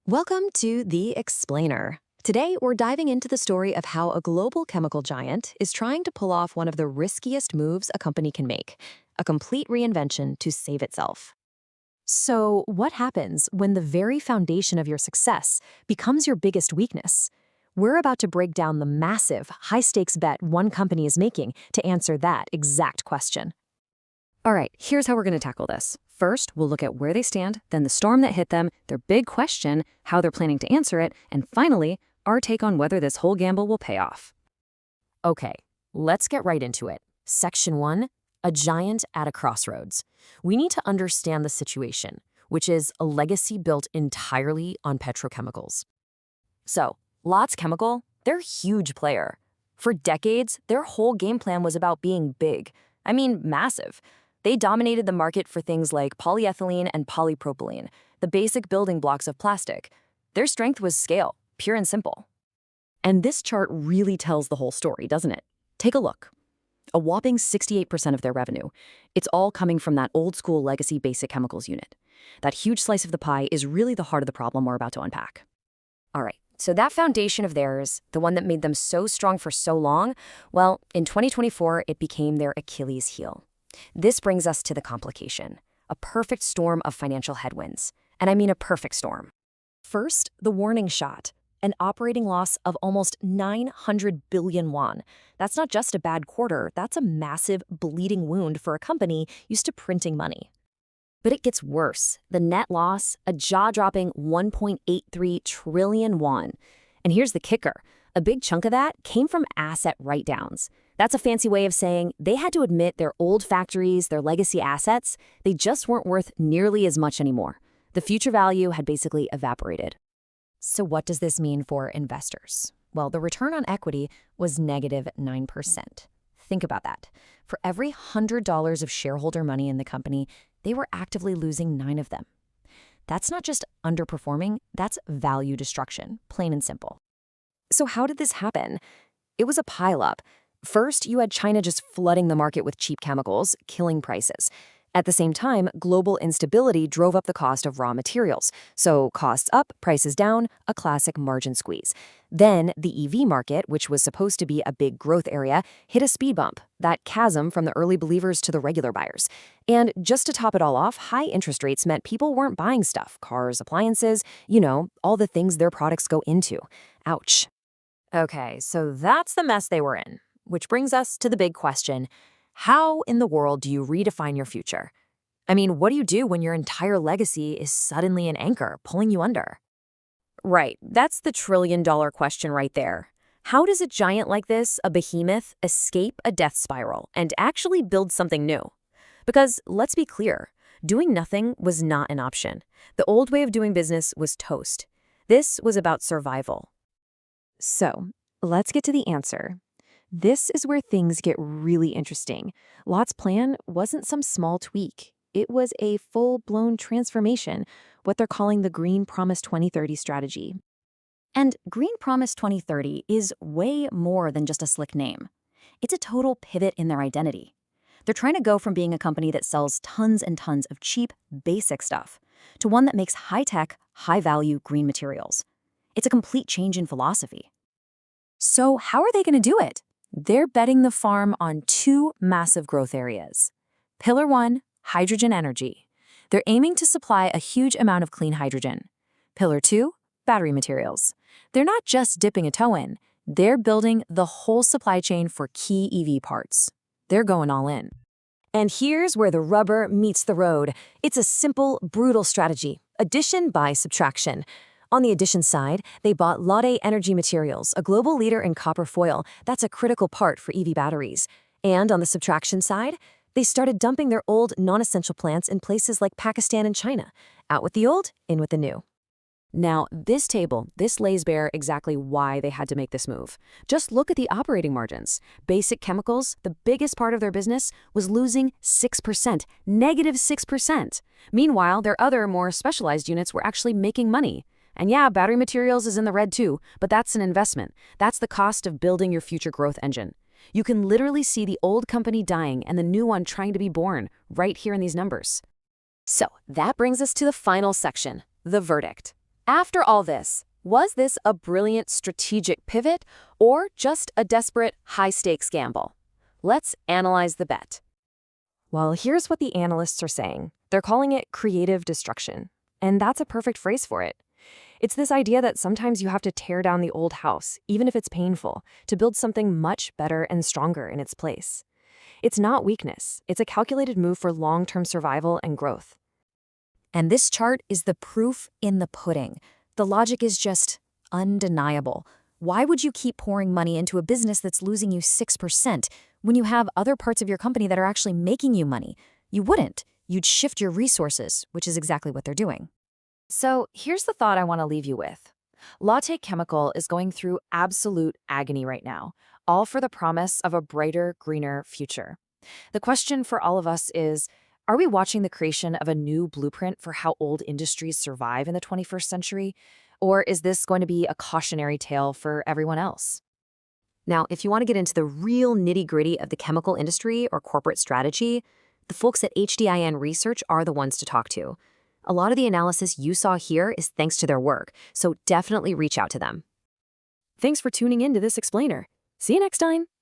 Welcome to The Explainer. Today, we're diving into the story of how a global chemical giant is trying to pull off one of the riskiest moves a company can make, a complete reinvention to save itself. So, what happens when the very foundation of your success becomes your biggest weakness? We're about to break down the massive, high-stakes bet one company is making to answer that exact question. All right, here's how we're going to tackle this. First, we'll look at where they stand, then the storm that hit them, their big question, how they're planning to answer it, and finally, our take on whether this whole gamble will pay off. Okay, let's get right into it. Section 1, a giant at a crossroads. We need to understand the situation, which is a legacy built entirely on petrochemicals. So, Lotte's Chemical, they're a huge player. For decades, their whole game plan was about being big. I mean, massive. They dominated the market for things like polyethylene and polypropylene, the basic building blocks of plastic. Their strength was scale, pure and simple. And this chart really tells the whole story, doesn't it? Take a look. A whopping 68% of their revenue. It's all coming from that old-school legacy basic chemicals unit. That huge slice of the pie is really the heart of the problem we're about to unpack. All right, so that foundation of theirs, the one that made them so strong for so long, well, in 2024, it became their Achilles heel. This brings us to the complication, a perfect storm of financial headwinds. And I mean a perfect storm. First, the warning shot, an operating loss of almost 900 billion won. That's not just a bad quarter, that's a massive bleeding wound for a company used to printing money. But it gets worse. The net loss, a jaw-dropping 1.83 trillion won. And here's the kicker. A big chunk of that came from asset write-downs. That's a fancy way of saying they had to admit their old factories, their legacy assets, they just weren't worth nearly as much anymore. The future value had basically evaporated. So what does this mean for investors? Well, the return on equity was negative 9%. Think about that. For every $100 of shareholder money in the company, they were actively losing 9 of them. That's not just underperforming, that's value destruction, plain and simple. So how did this happen? It was a pileup. First, you had China just flooding the market with cheap chemicals, killing prices. At the same time, global instability drove up the cost of raw materials. So costs up, prices down, a classic margin squeeze. Then the EV market, which was supposed to be a big growth area, hit a speed bump, that chasm from the early believers to the regular buyers. And just to top it all off, high interest rates meant people weren't buying stuff, cars, appliances, all the things their products go into. Ouch. Okay, so that's the mess they were in. Which brings us to the big question. How in the world do you redefine your future? I mean, what do you do when your entire legacy is suddenly an anchor pulling you under? Right, that's the trillion-dollar question right there. How does a giant like this, a behemoth, escape a death spiral and actually build something new? Because let's be clear, doing nothing was not an option. The old way of doing business was toast. This was about survival. So, let's get to the answer. This is where things get really interesting. Lotte's plan wasn't some small tweak. It was a full-blown transformation, what they're calling the Green Promise 2030 strategy. And Green Promise 2030 is way more than just a slick name. It's a total pivot in their identity. They're trying to go from being a company that sells tons and tons of cheap, basic stuff to one that makes high-tech, high-value green materials. It's a complete change in philosophy. So how are they going to do it? They're betting the farm on 2 massive growth areas. Pillar 1, hydrogen energy. They're aiming to supply a huge amount of clean hydrogen. Pillar 2, battery materials. They're not just dipping a toe in. They're building the whole supply chain for key EV parts. They're going all in. And here's where the rubber meets the road. It's a simple, brutal strategy. Addition by subtraction. On the addition side, they bought Lotte Energy Materials, a global leader in copper foil. That's a critical part for EV batteries. And on the subtraction side, they started dumping their old, non-essential plants in places like Pakistan and China. Out with the old, in with the new. Now, this lays bare exactly why they had to make this move. Just look at the operating margins. Basic chemicals, the biggest part of their business, was losing 6%, negative 6%. Meanwhile, their other, more specialized units were actually making money. And yeah, battery materials is in the red too, but that's an investment. That's the cost of building your future growth engine. You can literally see the old company dying and the new one trying to be born right here in these numbers. So that brings us to the final section, the verdict. After all this, was this a brilliant strategic pivot or just a desperate high-stakes gamble? Let's analyze the bet. Well, here's what the analysts are saying. They're calling it creative destruction. And that's a perfect phrase for it. It's this idea that sometimes you have to tear down the old house, even if it's painful, to build something much better and stronger in its place. It's not weakness. It's a calculated move for long-term survival and growth. And this chart is the proof in the pudding. The logic is just undeniable. Why would you keep pouring money into a business that's losing you 6% when you have other parts of your company that are actually making you money? You wouldn't. You'd shift your resources, which is exactly what they're doing. So here's the thought I want to leave you with. Lotte Chemical is going through absolute agony right now, all for the promise of a brighter, greener future. The question for all of us is, are we watching the creation of a new blueprint for how old industries survive in the 21st century? Or is this going to be a cautionary tale for everyone else? Now, if you want to get into the real nitty-gritty of the chemical industry or corporate strategy, the folks at HDIN Research are the ones to talk to. A lot of the analysis you saw here is thanks to their work, so definitely reach out to them. Thanks for tuning in to this explainer. See you next time.